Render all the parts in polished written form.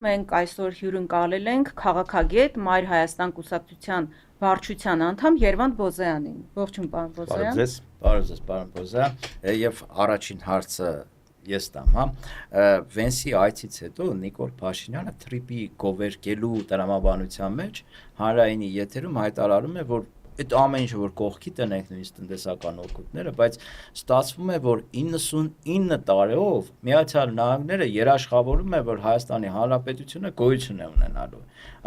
Մենք այսօր հյուրընկալել ենք քաղաքագետ Մայր Հայաստան կուսակցության վարչության անդամ Երվանդ Բոզայանին։ Ողջույն, պարոն Բոզայան։ Բարև ձեզ, պարոն Բոզայան։ Եվ առաջին հարցը ես տամ, հա։ Վենսի այցից հետո Նիկոլ Փաշինյանը թրիպի գովերգելու տրամաբանության մեջ հանրայինի եթերում հայտարարում է, որ այդ ամեն ինչը որ կողքի տնենք նույնիսկ տնտեսական օգուտները, բայց ստացվում է, որ 99 տարեով Միացյալ Նահանգները երաշխավորում է, որ Հայաստանի Հանրապետությունը գոյություն է ունենալու։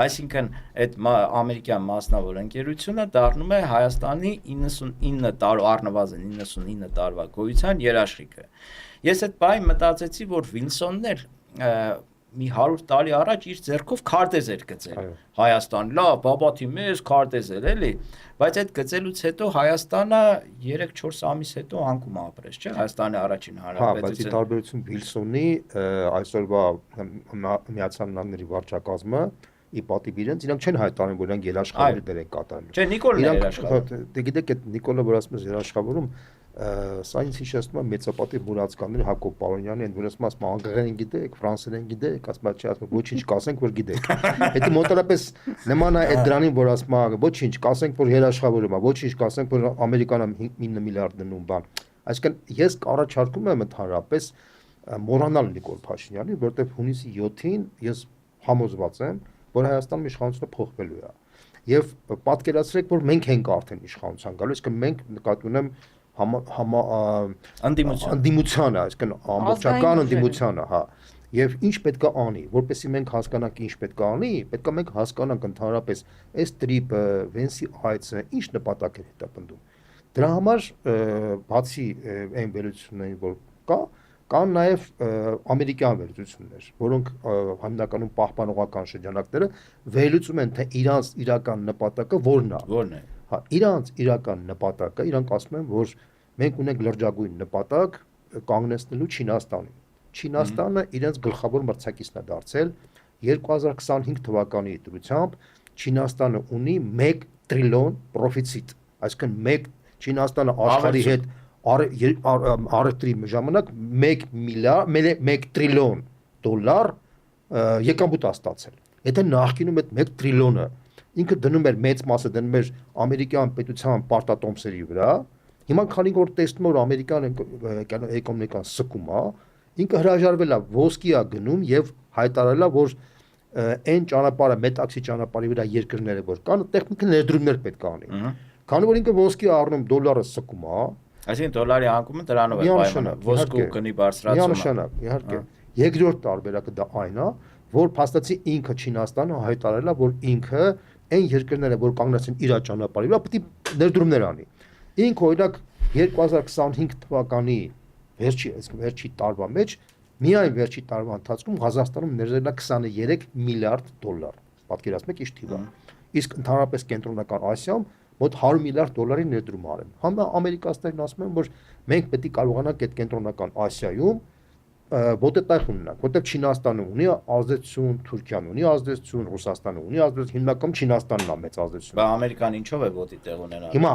Այսինքն այդ ամերիկյան մասնավոր ընկերությունը դառնում է Հայաստանի 99 տարի առնվազն 99 տարվա գոյության երաշխիքը։ Ես այդ բանը մտածեցի, որ Վիլսոնն մի 100 տարի առաջ իր ձեռքով քարտեզ էր գծել Հայաստան, լավ, բաբաթի մեզ քարտեզ էր, էլի, բայց այդ գծելուց հետո Հայաստանը 3-4 ամիս հետո անկում ապրեց, չէ՞, Հայաստանի առաջին հանրապետությունը։ Հա, բայց ի տարբերություն Վիլսոնի այսօրվա Միացյալ Նահանգների վարչակազմը ի պատիվ իրենց իրանք չեն հայտարարում, որ իրանք երաշխավորի դեր են կատարելու։ Չէ, Նիկոլն է երաշխավորում։ Դե գիտեք, այդ Նիկոլը որ ասում է երաշխավորում, սա ինձ հիշեցնում է մեծապատիվ մուրացկանների Հակոբ Պարոնյանի, այն որ ասում ասում անգլերեն գիտեք, ֆրանսերեն գիտեք, ասում չի ասում ոչինչ կասենք, որ գիտեք։ Դա մոտավորապես նման է այդ դրանին, որ ասում է ոչինչ կասենք, որ երաշխավորում է, ոչինչ կասենք, որ Ամերիկանը 9 միլիարդ դնում բան։ Այսինքն ես առաջարկում եմ ընդհանրապես մոռանալ Նիկոլ Փաշինյանին, որտեղ հունիսի 7-ին ես համոզված եմ, որ Հայաստանում իշխանությունը փոխվելու է։ Եվ պատկերացրեք, որ մենք ենք արդեն իշխանության գալու, այսինքն մենք նկատի ունեմ ընդդիմությանը, այսինքն ամբողջական ընդդիմությանը, հա։ Եվ ինչ պետք է անի, որպեսզի մենք հասկանանք ինչ պետք է անի, պետք է մենք հասկանանք ընդհանրապես այս տրիպը, Վենսի այցը ինչ նպատակ է հետապնդում։ Դրա համար բացի այն վերլուծություններից, որ կան նաև ամերիկյան վերլուծություններ, որոնք հիմնականում պահպանողական շրջանակները վերլուծում են, թե իրանց իրական նպատակը որն է։ Հա, իրանց իրական նպատակը, իրանք ասում են, որ մենք ունենք լրջագույն նպատակ կանգնեցնելու Չինաստանին։ Չինաստանը իրենց գլխավոր մրցակիցն է դարձել 2025 թվականի դրությամբ Չինաստանը ունի 1 տրիլիոն պրոֆիցիտ, այսինքն Չինաստանը աշխարհի հետ առևտրի ժամանակ 1 տրիլիոն դոլար եկամուտ է ստացել։ Եթե նախկինում այդ 1 տրիլիոնը ինքը դնում էր մեծ մասը դնում էր ամերիկյան պետության պարտատոմսերի վրա, հիմա քանի որ տեսնում որ ամերիկյան էկոնոմիկան սկում է, ինքը հրաժարվել է ոսկի է գնում եւ հայտարարել է, որ այն ճանապարհը մետաքսի ճանապարհի վրա երկրները որ կան, տեխնիկի ներդրումներ պետք է անի։ Քանի որ ինքը ոսկի է առնում, դոլարը սկում է, այսինքն դոլարի անկումը դրանով է պայմանավորված, ոսկու գնի բարձրացումը։ Միանշանակ, իհարկե։ Երկրորդ տարբերակը դա այն է, որ փաստացի ինքը Չինաստանը հայտարարել է, որ ինքը այն երկրները, որ կանգնեցին իր ճանապարհի վրա, պետք է ներդրումներ անի։ Ինքը օրինակ 2025 թվականի վերջի տարվա մեջ միայն վերջի տարվա ընթացքում Ղազախստանում ներդրել է 23 միլիարդ դոլար։ Պատկերացնեք ինչ թիվ է։ Իսկ ընդհանրապես կենտրոնական Ասիայում մոտ 100 միլիարդ դոլարի ներդրում արել։ Համա ամերիկացիներն ասում են, որ մենք պետք է կարողանանք այդ կենտրոնական Ասիայում ոտետայխ ունենանք, որտեղ Չինաստանը ունի ազդեցություն, Թուրքիան ունի ազդեցություն, Ռուսաստանը ունի ազդեցություն, հիմնականում Չինաստանն է մեծ ազդեցություն։ Բա Ամերիկան ինչով է ոտի տեղ ունենալու։ Հիմա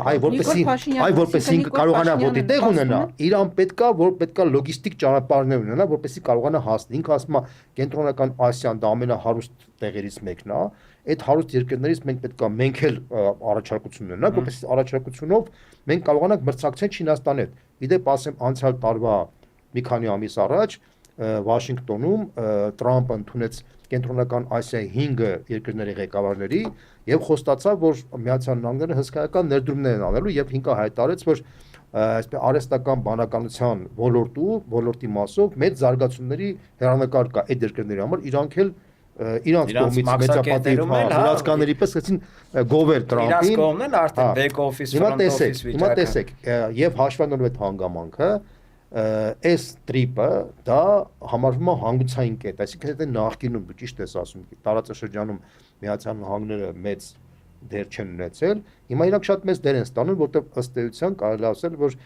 որպեսզի ինքը կարողանա ոտի տեղ ունենա, իրան պետքա լոգիստիկ ճանապարհներ ունենա, որպեսզի կարողանա հասնել։ Ինքը ասում է կենտրոնական Ասիան դա ամենահարուստ տեղերից մեկն է։ Այդ հարուստ երկրներից մենք էլ առաջարկություն ունենանք, որպեսզի առաջարկությունով մենք կարողանանք մրցակցել Չինաստանի հետ։ Իդեպ ասեմ անցյալ տարվա մի քանի ամիս առաջ Վաշինգտոնում Տրամպը ընդունեց կենտրոնական Ասիայի 5 երկրների ղեկավարների եւ խոստացավ, որ Միացյալ Նահանգները հսկայական ներդրումներ են անելու եւ ինքը հայտարարեց, որ այսպես արհեստական բանականության ոլորտի մասով մեծ զարգացումների հեռանկար կա այդ երկրների համար, իրանք էլ իրանց կողմից մեծապատիվ հրացկաների պես ասեցին գովել Տրամպին։ Իրանց կողմն են արդեն back office, front office վիճակը։ Հիմա տեսեք, եւ հաշվառնելով այդ հանգամանքը այս տրիպը դա համարվում է հանգուցային կետ, այսինքն եթե նախկինում դու ճիշտ ես ասում, տարածաշրջանում Միացյալ Նահանգները մեծ դեր չեն ունեցել, հիմա իրանք շատ մեծ դեր են ստանում, որտեղ ըստ էության կարելի ասել, որ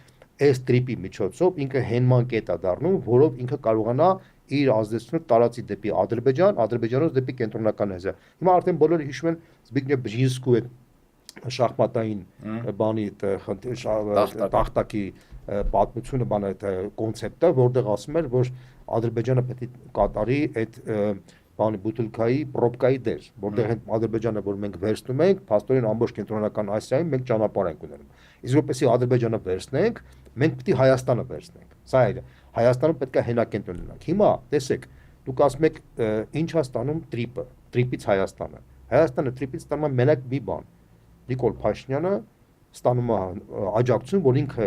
այս տրիպի միջոցով ինքը հենման կետ է դառնում, որով ինքը կարողանա իր ազդեցությունը տարածի դեպի Ադրբեջան, Ադրբեջանից դեպի կենտրոնական Ասիա։ Հիմա արդեն բոլորը հիշում են Զբիգնև Բժինսկու այդ շախմատային բանի տախտակի պատմությունը բան այդ կոնցեպտը, որտեղ ասում էր, որ Ադրբեջանը պետք է կատարի այդ բանի բուտուլկայի պրոբկայի դեր, որտեղ են Ադրբեջանը, որ մենք վերցնում ենք, փաստորեն ամբողջ կենտրոնական Ասիայում մենք ճանապարհ ենք ունենում։ Իսկ որպեսզի Ադրբեջանը վերցնենք, մենք պետք է Հայաստանը վերցնենք։ Սա է, Հայաստանը պետք է հենակենտրոն ունենանք։ Հիմա տեսեք, դուք ասում եք ինչ է ստանում տրիպից Հայաստանը։ Հայաստանը տրիպից ստանում է մենակ մի բան։ Նիկոլ Փաշինյանը ստանում է աջակցություն, որ ինքը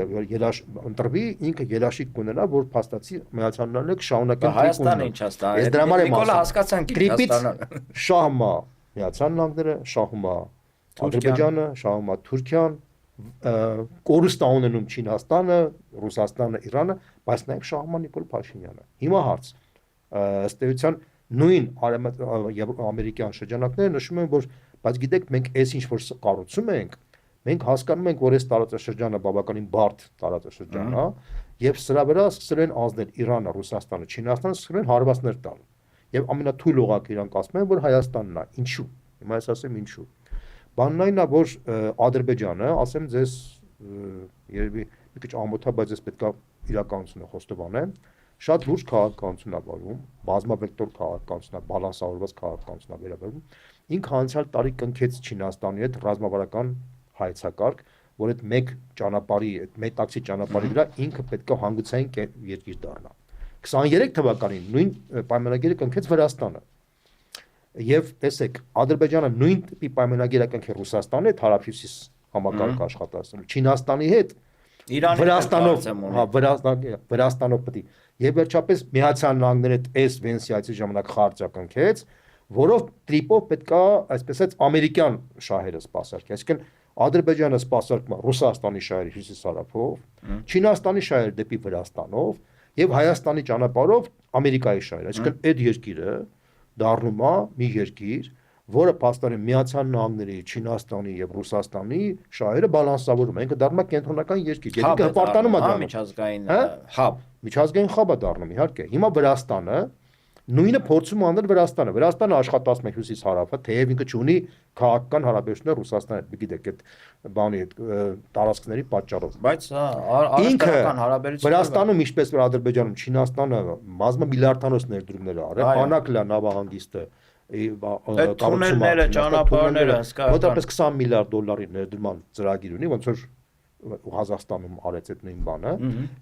ընտրվի, ինքը երաշխիք կունենա, որ փաստացի Միացյալ Նահանգները կշարունակեն Հայաստանը ինչ է ստանում։ Ես դրա համար եմ Նիկոլը ասում, հասկացանք տրիպից Հայաստանը։ շահում է Միացյալ Նահանգները, շահում է Ադրբեջանը, շահում է Թուրքիան, կորուստ ունենում Չինաստանը, Ռուսաստանը, Իրանը, բայց նաև շահում է Նիկոլ Փաշինյանը։ Հիմա հարց, ըստ էության նույն ամերիկյան շրջանակները նշում են, որ բայց գիտեք, մենք այս ինչ որ կառուցում ենք, մենք հասկանում ենք, որ այս տարածաշրջանը բավականին բարդ տարածաշրջան է, եւ սրա վրա սկսել են ազդել Իրանը, Ռուսաստանը, Չինաստանը, սկսել են հարվածներ տալ։ Եվ ամենաթույլ օղակը իրանք ասում են, որ Հայաստանն է։ Ինչու՞։ Հիմա ես ասեմ ինչու։ Բանն այն է, որ Ադրբեջանը, ասեմ ձեզ, երևի մի քիչ ամոթա, բայց ես պետքա իրականությունը խոստովանեմ, շատ լուրջ քաղաքականություն է վարում, բազմավեկտոր քաղաքականություն է, բալանսավորված քաղաքականություն է վերաբերվում։ Ինքը անցյալ տարի կնքեց Չինաստանի հետ ռազմավարական հայցակարգ, որ այդ մեկ ճանապարհի, այդ մետաքսի ճանապարհի վրա ինքը պետք է հանգուցային երկիր դառնա։ 23 թվականին նույն պայմանագիրը կնքեց Վրաստանը։ Եվ տեսեք, Ադրբեջանը նույն տիպի պայմանագիր է կնքել Ռուսաստանի հետ հարավհյուսիս համակարգ աշխատացնելու, Չինաստանի հետ, Վրաստանով պետք է։ Եվ վերջապես Միացյալ Նահանգները այս Վենսիայցի ժամանակ խաղաղ կնքեց, որով տրիպով պետքա, այսպես ասած, ամերիկյան շահերը սպասարկի, այսինքն Ադրբեջանը սպասարկում է Ռուսաստանի շահերը հյուսիս-հարավով, Չինաստանի շահերը դեպի Վրաստանով եւ Հայաստանի ճանապարհով Ամերիկայի շահերը, այսինքն այդ երկիրը դառնում է մի երկիր, որը փաստորեն Միացյալ Նահանգների, Չինաստանի եւ Ռուսաստանի շահերը բալանսավորում են, ինքը դառնում է կենտրոնական երկիր, երկիրը հպարտանում է դառնում, միջազգային հաբ, միջազգային հաբ է դառնում, իհարկե։ Հիմա Վրաստանը նույնը փորձում անել Վրաստանը աշխատացում է հյուսիս-հարավը, թեև ինքը չունի քաղաքական հարաբերություններ Ռուսաստանի հետ, գիտեք, այդ բանի հետ տարածքների պատճառով։ Բայց առևտրական հարաբերությունները Վրաստանում, ինչպես որ Ադրբեջանում, Չինաստանը բազմամիլիարդանոց ներդրումներ արել, Անակլա նավահանգիստը, թունելները, ճանապարհները, մոտավորապես 20 միլիարդ դոլարի ներդրման ծրագիր ունի, ոնց որ Ղազախստանում արեց այդ նույն բանը,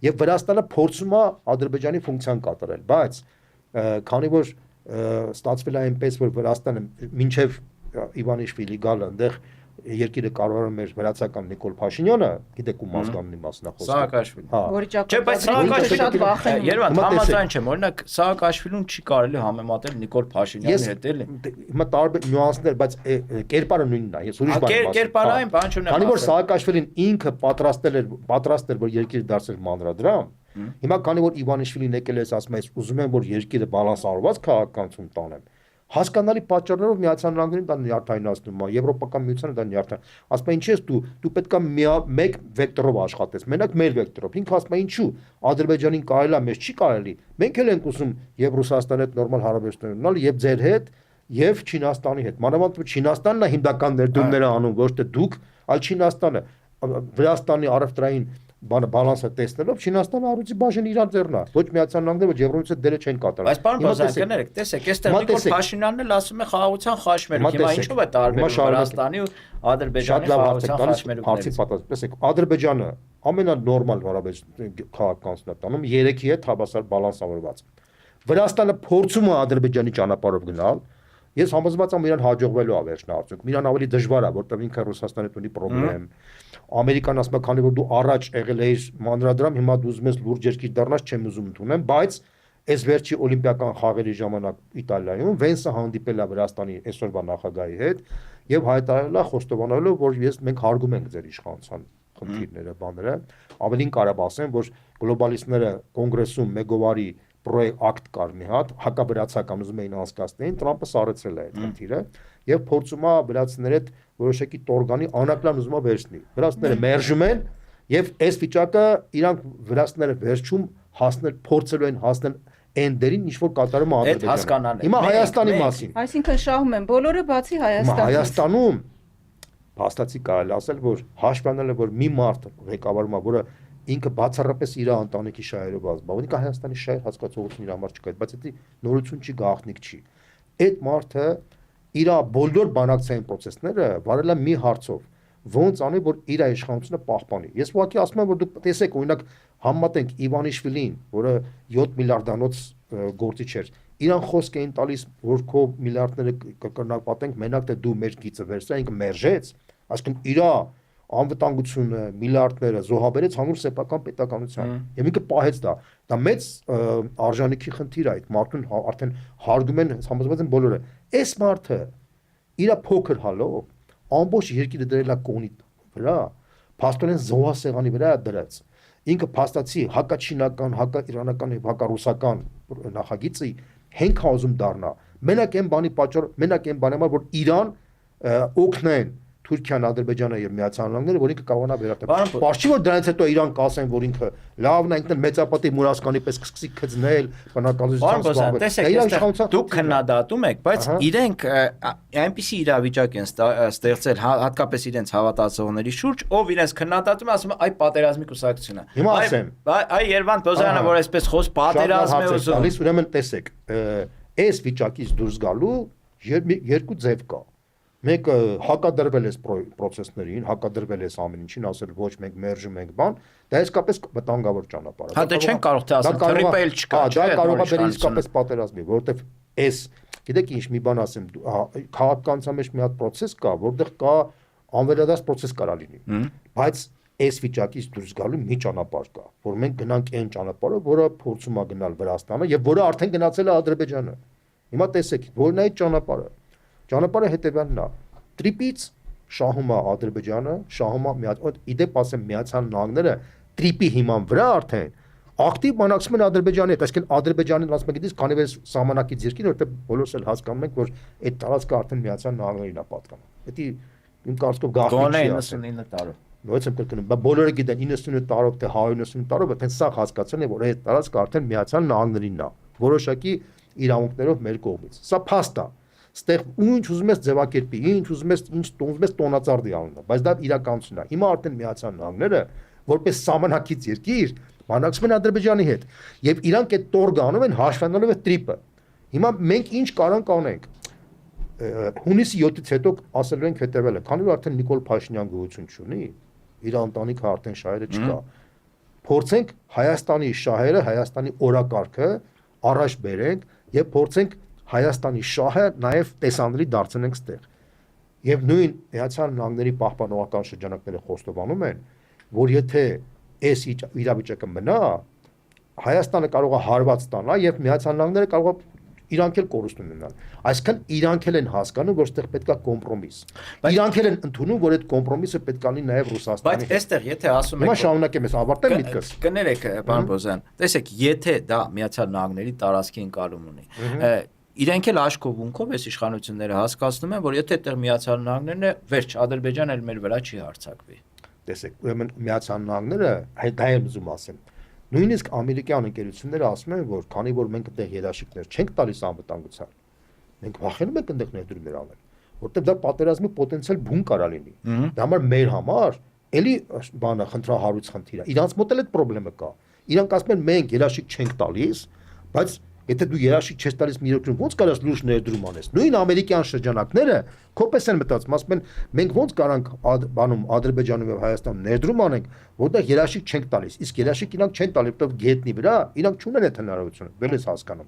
եւ Վրաստանը փորձում է Ադրբեջանի ֆունկցիան կատարել, բայց քանի որ ստացվել է այնպես, որ Վրաստանը մինչև Իվանիշվիլի գալը այնտեղ երկիրը կառավարում էր վրացական Նիկոլ Փաշինյանը, գիտեք ում ազգանունի մասն է խոսքը։ Սաակաշվիլին։ Որի Չէ, բայց ճակատագրի շատ վախենում։ Երևան համաձայն չեմ, օրինակ Սաակաշվիլուն չի կարելի համեմատել Նիկոլ Փաշինյանի հետ, էլի։ Հիմա տարբեր նյուանսներ, բայց կերպարը նույնն է, ես ուրիշ բան եմ ասում։ Կերպարային բան չունեմ։ Քանի որ Սաակաշվիլին ինքը պատրաստ էր, որ երկիրը դարձել մանրադրամ, հիմա քանի որ Իվանիշվիլին եկել է, ասում է, ուզում եմ, որ երկիրը բալանսավորված քաղաքականություն տանեմ։ Հասկանալի պատճառներով Միացյալ Նահանգներին դա նյարդայնացնում է, Եվրոպական միությանը դա նյարդային։ Ասում է, ինչի՞ ես դու պետք է մեկ վեկտորով աշխատես, մենակ մեր վեկտորով։ Ինքը ասում է, ինչու Ադրբեջանին կարելի է, մեզ չի կարելի։ Մենք էլ ենք ուզում եւ Ռուսաստանի հետ նորմալ հարաբերություններ ունենալ, եւ ձեր հետ, եւ Չինաստանի հետ։ Մանավանդ որ Չինաստանն է հիմնական ներդրումները անում, ոչ թե դուք, այլ Չինաստանը, Վրաստանի առևտրային բալանսը տեսնելով Չինաստանը առողջի բաժին իրար ձեռնա։ Ոչ Միացյալ Նահանգները, ոչ Եվրոպայից դերը չեն կատարում։ Բայց պարոն Բազարյաններ, տեսեք, այստեղ Նիկոլ Փաշինյանն էլ ասում է խաղաղության խաչմերուկ։ Հիմա ինչու է տարբերում Վրաստանի ու Ադրբեջանի խաղաղության խաչմերուկներից։ Տեսեք, Ադրբեջանը ամենանորմալ հարաբերություն քաղաքականությունն է տանում 3-ի հետ հավասար բալանսավորված։ Վրաստանը փորձում է Ադրբեջանի ճանապարհով գնալ։ Ես համոզված եմ իրան հաջողվելու է վերջնահարցունքում։ Իրան ավելի դժվար է, որտեղ ինքը Ռուսաստանի հետ ունի խնդրեմ։ Ամերիկան ասում է, քանի որ դու առաջ եղել ես մանրադրամ, հիմա դու ուզում ես լուրջ երկիր դառնաս, չեմ ուզում ընդունեմ, բայց այս վերջի օլիմպիական խաղերի ժամանակ Իտալիայում Վենսը հանդիպել է Վրաստանի այսօրվա նախագահի հետ եւ հայտարարել է խոստովանելով, որ մենք հարգում ենք ձեր իշխանության խնդիրները, բաները, ավելին կարամ ասեմ, որ գլոբալիստները կոնգրեսում մեգովարի պրոյեկտ կար մի հատ, հակավրացական ուզում էին անցկացնեն, Տրամպը սարեցրել է այդ խնդիրը եւ փորձում է վրացիների հետ որոշակի տորգանի անակլան ուզում է վերցնի։ Վրացիները մերժում են եւ այս վիճակը իրանք վրացիները վերջում հասնել փորձելու են հասնել այն դերին, ինչ որ կատարում է Ադրբեջանը։ Հիմա Հայաստանի մասին։ Այսինքն շահում են բոլորը բացի Հայաստանից։ Հայաստանում փաստացի կարելի ասել, որ հաշվանել է, որ մի մարդ ղեկավարում է, որը ինքը բացառապես իր ընտանիքի շահերով ազգաբնիկ Հայաստանի շահեր հասկացողություն իր համար չկա, բայց դա նորություն չի, գաղտնիք չի։ այդ մարդը իր բոլոր բանակցային process-ները վարել է մի հարցով, ոնց անի որ իր իշխանությունը պահպանի։ Ես ուղղակի ասում եմ որ դուք տեսեք օրինակ համատենք Իվանիշվիլին, որը 7 միլիարդանոց գործիչ էր, իրան խոսք էին տալիս որ քո միլիարդները կկրնակապատենք, մենակ թե դու մեր գիծը վերցրու, ինքը մերժեց, այսինքն իր անվտանգությունը, միլիարդները զոհաբերեց հանուր սեփական պետականության։ Եվ ինքը պահեց դա մեծ արժանիքի խնդիր է, այդ մարդուն արդեն հարգում են, համոզված են բոլորը։ Այս մարդը իր փոքր հալով ամբողջ երկիրը դրել է կոնի վրա, փաստորեն զոհասեղանի վրա է դրած։ Ինքը փաստացի հակաչինական, հակաիրանական եւ հակառուսական նախագիծի հենք հազում դառնա։ Մենակ այն բանի պատճառ, մենակ այն բանի համար որ Իրան օգնեն Թուրքիան, Ադրբեջանը եւ Միացյալ Նահանգները, որ ինքը կարողանա վերարտել։ Պարզի որ դրանից հետո Իրան կասեն, որ ինքը լավն է, ինքն մեծապատի Մուրասկանի պես կսկսի քծնել, բնակչության զբաղվել։ Դուք քննադատում եք, բայց իրենք այնպիսի իրավիճակ են ստեղծել հատկապես իրենց հավատացողների շուրջ, ով իրենց քննադատում է, ասում է այ պատերազմի կուսակցությունը։ Հիմա ասեմ։ Այ Երվանդ Բոզյանը, որ այսպես խոս պատերազմ է ուզում։ Ուրեմն տեսեք, այս վիճակից դուրս գալու երկու ձև կա։ Մեկը հակադրվել է process-ներին, հակադրվել է ամեն ինչին, ասել ոչ մենք մերժում ենք բան, դա իսկապես վտանգավոր ճանապարհ է։ Հա դե չեն կարող թե ասել թրիպը էլ չկա, դա կարող է դեռ իսկապես պատերազմի, որովհետև այս, գիտեք ինչ, մի բան ասեմ, քաղաքականության մեջ մի հատ process կա, որտեղ կա անվերադարձ process կարա լինի, բայց այս վիճակից դուրս գալու մի ճանապարհ կա, որ մենք գնանք այն ճանապարհով, որը փորձում է գնալ Վրաստանը եւ որը արդեն գնացել է Ադրբեջանը։ Հիմա տեսեք, որն է այդ ճանապարհը։ Ճանապարհը հետևյալն է. տրիպից շահում է Ադրբեջանը, շահում է իդեպ ասեմ Միացյալ Նահանգները տրիպի հիման վրա արդեն ակտիվ բանակցում են Ադրբեջանի հետ, այսինքն Ադրբեջանին ասում եք գիտես, քանի որ սահմանակից երկիր, որտեղ բոլորս էլ հասկանում ենք, որ այդ տարածքը արդեն Միացյալ Նահանգներին է պատկանում։ Դա իմ կարծիքով գաղտնի չի ասել 99 տարով։ Նույնիսկ եմ կրկնում, բայց բոլորը գիտեն 99 տարով թե 190 տարով, այդպես սա հասկացել են, որ այդ տարածքը արդեն Միացյալ Նահանգներինն է, որոշակի իրավունքներով մեր կողմից։ Սա փաստ է։ Ստեղ ինչ ուզում ես ձևակերպի, ինչ ուզում ես, ինչ ուզում ես տոնածառ դիալնա, բայց դա իրականությունն է։ Հիմա արդեն Միացյալ Նահանգները, որպես սահմանակից երկիր, բանակցում են Ադրբեջանի հետ, եւ իրանք այդ տորգը անում են հաշվանալով այդ տրիպը։ Հիմա մենք ինչ կարանք անենք։ Հունիսի 7-ից հետո ասելու ենք հետեւելը, քանի որ արդեն Նիկոլ Փաշինյան գոյություն չունի, իր ընտանիքը արդեն շահերը չկա։ Փորձենք Հայաստանի շահերը, Հայաստանի օրակարգը առաջ բերենք եւ փորձենք Հայաստանի շահը նաև տեսանելի դարձնենք ստեղ։ Եվ նույն Միացյալ Նահանգների պահպանողական շրջանակները խոստովանում են, որ եթե այս իրավիճակը մնա, Հայաստանը կարող է հարված ստանալ եւ Միացյալ Նահանգները կարող է իրանք էլ կորուստ ունենալ։ Այսինքն իրանք էլ են հասկանում, որ ստեղ պետքա կոմպրոմիս։ Իրանք էլ են ընդունում, որ այդ կոմպրոմիսը պետքա լինի նաև Ռուսաստանի հետ։ Բայց այստեղ եթե ասում եք Հիմա շարունակեմ ես ավարտեմ միտքս։ Կներեք, պարոն Բոզյան, տեսեք, եթե դա Միացյալ Նահանգների տարածքի ընկալում ունի, իրենք էլ աշկովունքով այս իշխանությունները հասկացնում են, որ եթե այդտեղ Միացյալ Նահանգներն է, վերջ Ադրբեջանը էլ մեր վրա չի հարձակվի։ Տեսեք, ուրեմն Միացյալ Նահանգները դա եմ ուզում ասեմ։ Նույնիսկ ամերիկյան ընկերությունները ասում են, որ քանի որ մենք այդտեղ երաշխիքներ չենք տալիս անվտանգության, մենք վախենում ենք այդտեղ ներդրումներ անել, որտեղ դա պատերազմի պոտենցիալ բուն կարա լինի։ Դա համար մեր համար էլի բանը խնդրահարույց խնդիր է։ Իրանց մոտ էլ այդ խնդրեմը կա։ Իրանք ասում են մենք երաշխիք չենք տալիս, բայց եթե դու երաշխիք չես տալիս մի երկրում, ո՞նց կարաս լուրջ ներդրում անես։ Նույն ամերիկյան շրջանակները կոպես են մտածում, ասում են մենք ո՞նց կարանք բանում Ադրբեջանում եւ Հայաստանում ներդրում անենք, որտեղ երաշխիք չենք տալիս։ Իսկ երաշխիք իրանք չեն տալի, որտեղ գետնի վրա իրանք չունեն այդ հնարավորությունը, վել ես հասկանում։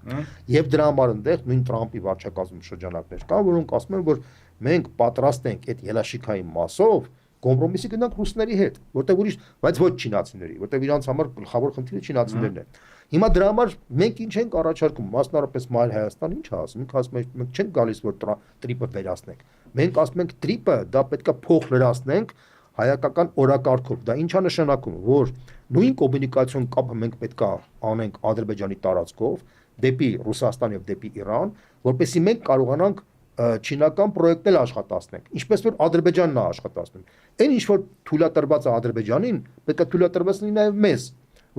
Եվ դրա համար այնտեղ նույն Տրամպի վարչակազմի շրջանակներ կան, որոնք ասում են, որ մենք պատրաստ ենք այդ երաշխիքային մասով կոմպրոմիսի գնանք ռուսների հետ, որտեղ ուրիշ, բայց ոչ չինացիների, որտեղ իրանց համար գլխավոր խնդիրը չինացիներն են։ Հիմա դրա համար մենք ինչ ենք առաջարկում, մասնավորապես Մայր Հայաստան ինչ ասում, մենք ասում ենք մենք չենք գալիս որ տրիպը վերացնենք։ Մենք ասում ենք տրիպը դա պետքա փոխ լրացնենք հայկական օրակարգով։ Դա ինչա նշանակում, որ նույն կոմունիկացիոն կապը մենք պետքա անենք Ադրբեջանի տարածքով դեպի Ռուսաստան եւ դեպի Իրան, որպեսզի մենք կարողանանք չինական պրոյեկտներ աշխատացնենք, ինչպես որ Ադրբեջանն է աշխատացնում։ Այն ինչ որ թույլատրված է Ադրբեջանին, պետքա թույլատրված լինի նաեւ մեզ,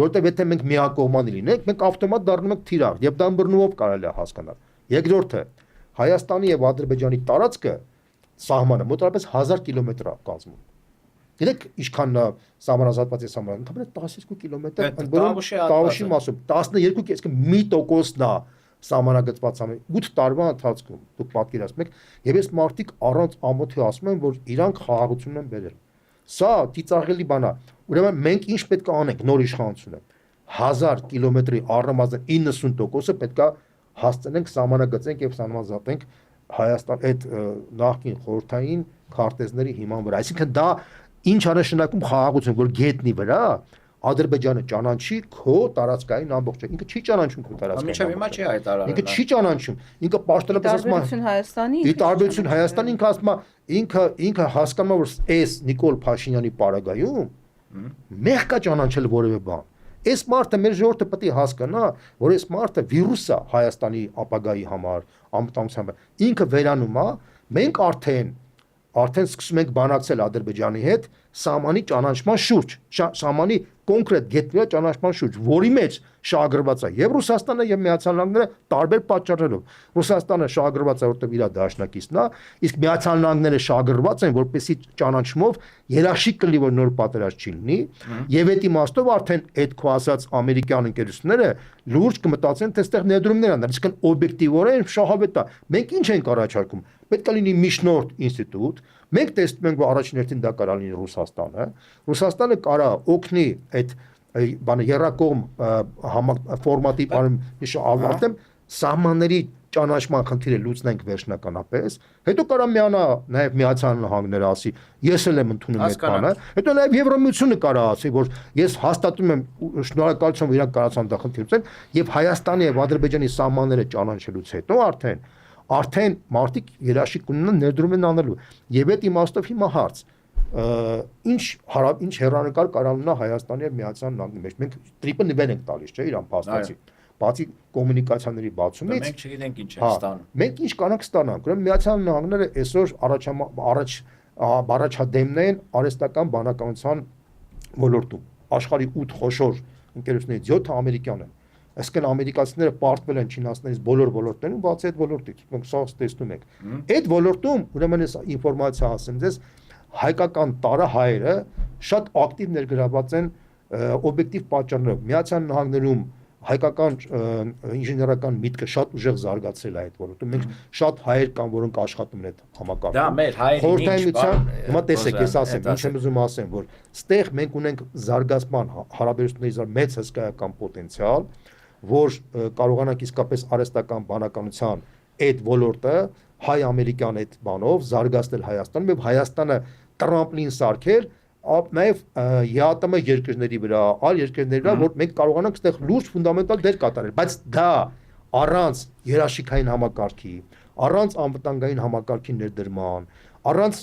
որտեղ եթե մենք միակողմանի լինենք, մենք ավտոմատ դառնում ենք թիրախ եւ դա բռնումով կարելի է հասկանալ։ Երկրորդը, Հայաստանի եւ Ադրբեջանի տարածքը սահմանը մոտավորապես 1000 կիլոմետր է կազմում։ Գիտեք, ինչքան սահմանազատված է սահմանը, ընդհանրապես 12 կիլոմետր, Տավուշի մասով 12, այսինքն 1%-ն է սահմանագծված 8 տարվա ընթացքում դուք պատկերացնում եք, եւ այս մարդիկ առանց ամոթի ասում են, որ իրանք խաղաղություն են բերել։ Սա ծիծաղելի բան է։ Ուրեմն մենք ինչ պետք է անենք նոր իշխանությունը։ 1000 կիլոմետրի առնվազն 90%-ը պետք է հասցնենք սահմանագծենք եւ սահմանազատենք Հայաստան այդ նախկին խորհրդային քարտեզների հիման վրա։ Այսինքն դա ինչ անշանակում խաղաղություն, որ գետնի վրա Ադրբեջանը ճանաչի քո տարածքային ամբողջը։ Ինքը չի ճանաչում քո տարածքային։ Մինչև հիմա չի հայտարարել։ Ինքը չի ճանաչում։ Ինքը պաշտոնապես ասում է Տարբերություն Հայաստանի։ ի տարբերություն Հայաստանի ինքը ասում է ինքը հասկանում է որ այս Նիկոլ Փաշինյանի պարագայում մեղք է ճանաչել որևէ բան։ Այս մարդը մեր ժողովուրդը պետք է հասկանա, որ այս մարդը վիրուս է Հայաստանի ապագայի համար, անվտանգության համար։ Ինքը վերանում է, մենք արդեն սկսում ենք բանակցել Ադրբեջանի հետ սահմանի ճանաչման շուրջ, սահմանի կոնկրետ գետնի ճանաչման շուրջ, որի մեջ շահագրգռված է եւ Ռուսաստանը եւ Միացյալ Նահանգները տարբեր պատճառներով։ Ռուսաստանը շահագրգռված է, որտեղ իր դաշնակիցն է, իսկ Միացյալ Նահանգները շահագրգռված են, որպեսզի ճանաչումով երաշխիք կլինի, որ նոր պատերազմ չի լինի, եւ այդ իմաստով արդեն այդ քո ասած ամերիկյան ընկերությունները լուրջ կմտածեն, թե այստեղ ներդրումներ անեն, այսինքն օբյեկտիվորեն շահավետ է։ Մենք ինչ ենք առաջարկում։ Պետք է լինի միջնորդ ինստիտուտ։ Մենք տեսնում ենք, որ առաջին հերթին դա կարող լինի Ռուսաստանը։ Ռուսաստանը կարող օգնի այդ բանը երրակողմ ֆորմատի բանը ավարտեմ սահմանների ճանաչման խնդիրը լուծնենք վերջնականապես, հետո կարող միանա նաև Միացյալ Նահանգները ասի, ես էլ եմ ընդունում այդ բանը, հետո նաև Եվրամիությունը կարող ասի, որ ես հաստատում եմ շնորհակալություն, որ իրանք կարողացան դա խնդիր լուծեն, եւ Հայաստանի եւ Ադրբեջանի սահմանները ճանաչելուց հետո արդեն մարդիկ երաշխիք ունենան ներդրում են անելու եւ այդ իմաստով հիմա հարց ինչ հեռանկար կարող ունենա Հայաստանի եւ Միացյալ Նահանգների մեջ մենք տրիպը նվեր ենք տալիս չէ իրան փաստացի բացի կոմունիկացիաների բացումից մենք չգիտենք ինչ ենք ստանում մենք ինչ կանանք ստանանք ուրեմն Միացյալ Նահանգները այսօր առաջադեմն են արհեստական բանականության ոլորտում աշխարհի 8 խոշոր ընկերություններից 7-ը ամերիկյան են այսինքն ամերիկացիները պարտվել են չինացիներից բոլոր ոլորտներում, բացի այդ ոլորտից, մենք սա տեսնում ենք։ Այդ ոլորտում, ուրեմն այս ինֆորմացիա ասեմ ձեզ, հայկական տարահայերը շատ ակտիվ ներգրավված են օբյեկտիվ պատճառներով։ Միացյալ Նահանգներում հայկական ինժեներական միտքը շատ ուժեղ զարգացել է այդ ոլորտում։ Մենք շատ հայեր կան, որոնք աշխատում են այդ համակարգում։ Դա մեր հայերին հիմա տեսեք, ես ասեմ, ինչ եմ ուզում ասեմ, որ ստեղ մենք ունենք զարգացման հարաբերությունների մեծ հսկայական պոտենցիալ, որ կարողանանք իսկապես արհեստական բանականության այդ ոլորտը հայ-ամերիկյան այդ բանով զարգացնել Հայաստանում եւ Հայաստանը տրամպլին սարքել նաև ԵԱՏՄ երկրների վրա, այլ երկրների վրա, որ մենք կարողանանք այդտեղ լուրջ ֆունդամենտալ դեր կատարել, բայց դա առանց երաշխիքային համակարգի, առանց անվտանգային համակարգի ներդրման, առանց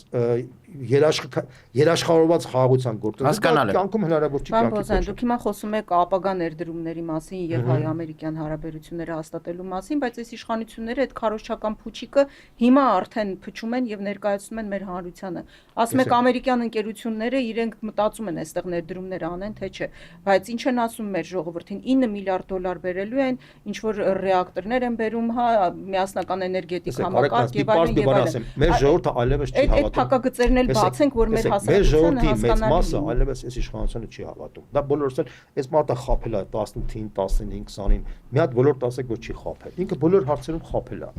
երաշխավորված խաղաղության գործընթացի կյանքում հնարավոր չի կյանքի կոչել։ Դուք հիմա խոսում եք ապագա ներդրումների մասին եւ հայ-ամերիկյան հարաբերությունները հաստատելու մասին, բայց այս իշխանությունները այդ քարոզչական փուչիկը հիմա արդեն փչում են եւ ներկայացնում են մեր հանրությանը։ Ասում եք ամերիկյան ընկերությունները իրենք մտածում են այստեղ ներդրումներ անեն, թե չէ, բայց ինչ են ասում մեր ժողովրդին 9 միլիարդ դոլար բերելու են, ինչ որ ռեակտորներ են բերում, հա, միասնական էներգետիկ համակարգ եւ այլն։ Մեր ժողովուրդը այլևս չի հավատում։ Այդ փակագծերն էլ բացենք, որ մեր հասարակությունը մեծ մասը այլևս այս իշխանությունը չի հավատում։ Դա բոլորս էլ այս մարդը խափել է 18-ին, 15-ին, 20-ին։ Մի հատ ոլորտ ասեք, որ չի խափել։ Ինքը բոլոր հարցերում խափել է։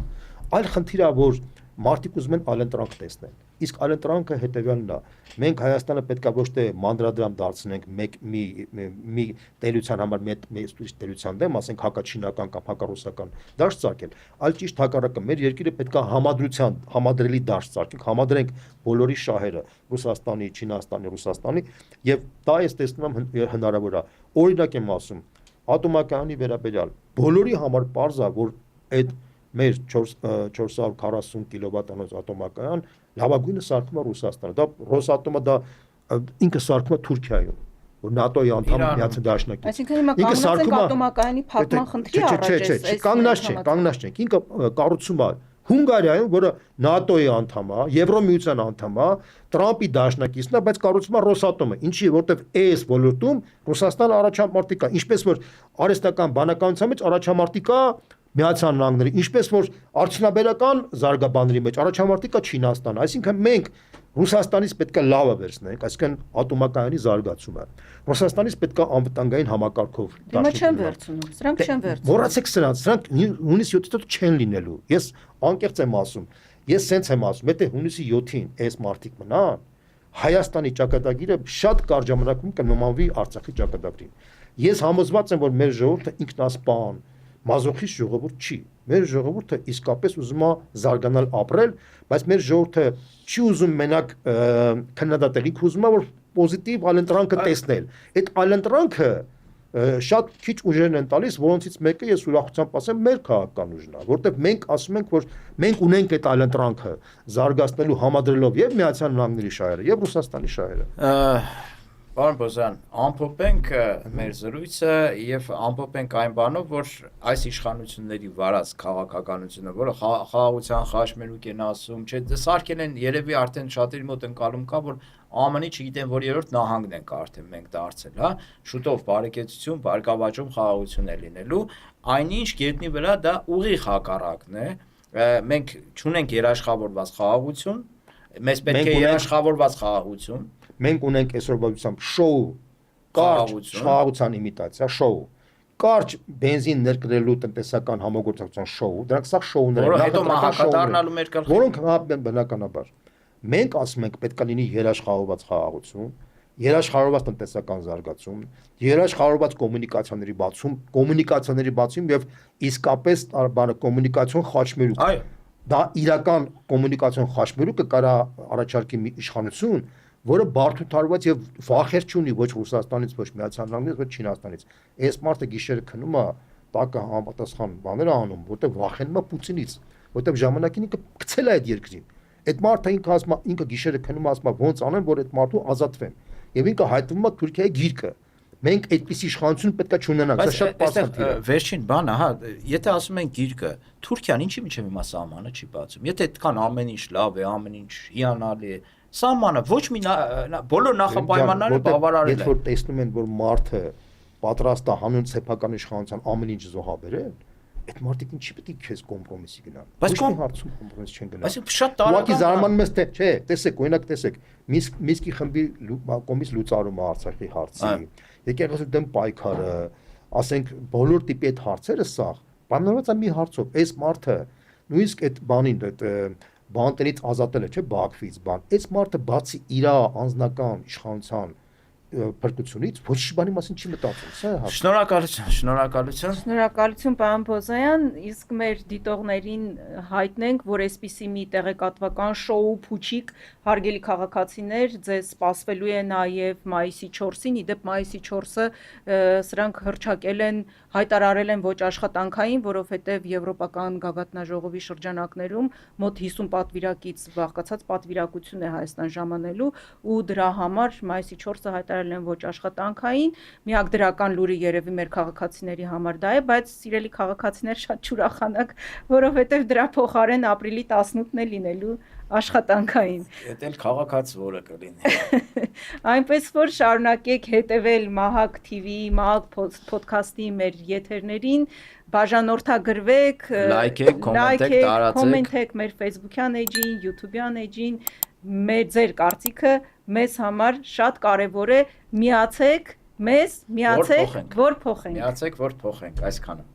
Այլ խնդիրը որ մարդիկ ուզում են այլընտրանք տեսնել։ Իսկ այլընտրանքը հետեւյալն է։ Մենք Հայաստանը պետքա ոչ թե մանդրադրամ դարձնենք մի տերության համար մեծ տերության դեմ, ասենք հակաչինական կամ հակառուսական դաշտ ծագել, այլ ճիշտ հակառակը մեր երկիրը պետքա համադրելի դաշտ ծագենք, համադրենք բոլորի շահերը Ռուսաստանի, Չինաստանի, Ռուսաստանի եւ դա ես տեսնում եմ հնարավոր է։ Օրինակ եմ ասում, ատոմակայանի վերաբերյալ բոլորի համար պարզ է, որ այդ մեր 440 կիլովատանոց ատոմակայան լավագույնը սարքում է Ռուսաստանը։ Դա Ռոսատոմը դա ինքը սարքում է Թուրքիայում, որ ՆԱՏՕ-ի անդամ Միացյալ Դաշնակից։ Այսինքն հիմա կանգնած ենք ատոմակայանի փակման խնդրի առաջ։ Կանգնած չենք։ Ինքը կառուցում է Հունգարիայում, որը ՆԱՏՕ-ի անդամ է, Եվրոմիության անդամ է, Տրամպի դաշնակիցն է, բայց կառուցում է Ռոսատոմը։ Ինչի, որտեվ այս ոլորտում Ռուսաստանը առաջամարտիկ է, ինչպես որ արհեստական բանականության մեջ առաջամարտիկ է Միացյալ Նահանգները, ինչպես որ արդյունաբերական զարգաբանների մեջ առաջամարտիկ է Չինաստանը, այսինքն մենք Ռուսաստանից պետք է լավը վերցնենք, այսինքն ատոմակայանի զարգացումը։ Ռուսաստանից պետք է անվտանգային համակարգով Դիմը չեն վերցնում, սրանք չեն վերցնում։ Մոռացեք սրանք հունիսի 7-ից չեն լինելու։ Ես անկեղծ եմ ասում։ Ես սենց եմ ասում, եթե հունիսի 7-ին այս մարտիկ մնան, Հայաստանի ճակատագիրը շատ կարճ ժամանակում կնմանվի Արցախի ճակատագրին։ Ես համոզված եմ, որ մեր ժողովուրդը ինքնասպան, մազոխիստ ժողովուրդ չի։ Մեր ժողովուրդը իսկապես ուզում է զարգանալ ապրել, բայց մեր ժողովուրդը չի ուզում մենակ քննադատելիք, ուզում է որ պոզիտիվ այլընտրանքը տեսնել։ Այդ այլընտրանքը շատ քիչ ուժերն են տալիս, որոնցից մեկը ես ուրախությամբ ասեմ մեր քաղաքական ուժն է, որտեղ մենք ասում ենք, որ մենք ունենք այդ այլընտրանքը զարգացնելու համադրելով եւ Միացյալ Նահանգների շահերը եւ Ռուսաստանի շահերը։ Պարոն Բոզյան, ամփոփենք մեր զրույցը եւ ամփոփենք այն բանով, որ այս իշխանությունների վարած քաղաքականությունը, որը խաղաղության խաչմերուկ են ասում, չէ, սարքել են երևի արդեն շատերի մոտ ընկալում կա, որ ԱՄՆ-ի չգիտեմ որ երրորդ նահանգն ենք արդեն մենք դարձել, հա, շուտով բարեկեցություն, բարգավաճում խաղաղություն է լինելու, այնինչ գետնի վրա դա ուղիղ հակառակն է, մենք չունենք երաշխավորված խաղաղություն, մեզ պետք է երաշխավորված խաղաղություն Մենք ունենք այսօրվայությամբ շոու, կարճ խաղաղության իմիտացիա, շոու, կարճ բենզին ներկրելու տնտեսական համագործակցության շոու, դրանք սա շոուներ են, հետո մահակադառնալու մեր գլխին, որոնք բնականաբար։ Մենք ասում ենք պետք է լինի երաշխավորված խաղաղություն, երաշխավորված տնտեսական զարգացում, երաշխավորված կոմունիկացիաների բացում եւ իսկապես բանը կոմունիկացիոն խաչմերուկ։ Դա իրական կոմունիկացիոն խաչմերուկը կարա առաջարկի մի իշխանություն, որը բարդությունարված եւ վախեր չունի ոչ Ռուսաստանից, ոչ Միացյալ Նահանգներից, ոչ Չինաստանից։ Այս մարդը գիշերը քնում է, տակը համապատասխան բաներ անում, որտեղ վախենում է Պուտինից, որտեղ ժամանակին ինքը գցել է այդ երկրին։ Այդ մարդը ինքը գիշերը քնում ասում է ոնց անեմ, որ այդ մարդու ազատվեմ։ Եվ ինքը հայտնվում է Թուրքիայի գիրկը։ Մենք այդպիսի իշխանություն պետք է չունենանք, դա շատ պարզ է։ Վերջին բանը, հա, եթե ասում են գիրկը, Թուրքիան ինչի միջև հիմա սահմանը չի բացում։ Եթե այդքան ամեն ինչ լավ է, ամեն ինչ հիանալի է, սահմանը ոչ մի բոլոր նախապայմանները բավարարել են։ Երբ որ տեսնում են, որ մարդը պատրաստ է հանուն սեփական իշխանության ամեն ինչ զոհաբերել, այդ մարդիկ ինչի պետք է քեզ կոմպրոմիսի գնան։ Բայց հարցում կոմպրոմիս չեն գնա։ Այսինքն շատ տարածական։ Ուղղակի զարմանում ես թե, չէ, տեսեք, օրինակ տեսեք, Մինսկի խմբի կոմից լուծարումը Արցախի հարցի, եկեղեցու դեմ պայքարը, ասենք բոլոր տիպի այդ հարցերը սաղ, բանավորված է մի հարցով, այս մարդը նույնիսկ այդ բանին այդ բանտերից ազատել է, չէ, Բաքվից բան։ Այս մարդը բացի իր անձնական իշխանության փրկությունից ոչ մի բանի մասին չի մտածում, սա է հարցը։ Շնորհակալություն։ Շնորհակալություն, պարոն Բոզյան, իսկ մեր դիտողներին հայտնենք, որ այսպիսի մի տեղեկատվական շոու փուչիկ հարգելի քաղաքացիներ ձեզ սպասվելու է նաև մայիսի 4-ին, իդեպ մայիսի 4-ը սրանք հռչակել են, հայտարարել են ոչ աշխատանքային, որովհետև Եվրոպական գագաթնաժողովի շրջանակներում մոտ 50 պատվիրակից բաղկացած պատվիրակություն է Հայաստան ժամանելու ու դրա համար մայիսի 4-ը հայտարարել են ոչ աշխատանքային, միակ դրական լուրը երևի մեր քաղաքացիների համար դա է, բայց սիրելի քաղաքացիներ շատ չուրախանաք, որովհետև դրա փոխարեն ապրիլի 18-ն է լինելու աշխատանքային։ Դա էլ քաղաքացի որը կլինի։ Այնպես որ շարունակեք հետևել Մահակ TV-ի, Մահակ podcast-ի մեր եթերներին, բաժանորդագրվեք, լայքեք, կոմենտեք, տարածեք, կոմենտեք մեր Facebook-յան էջին, YouTube-յան էջին, մեր ձեր կարծիքը մեզ համար շատ կարևոր է, միացեք, որ փոխենք։ Միացեք, որ փոխենք, այսքանը։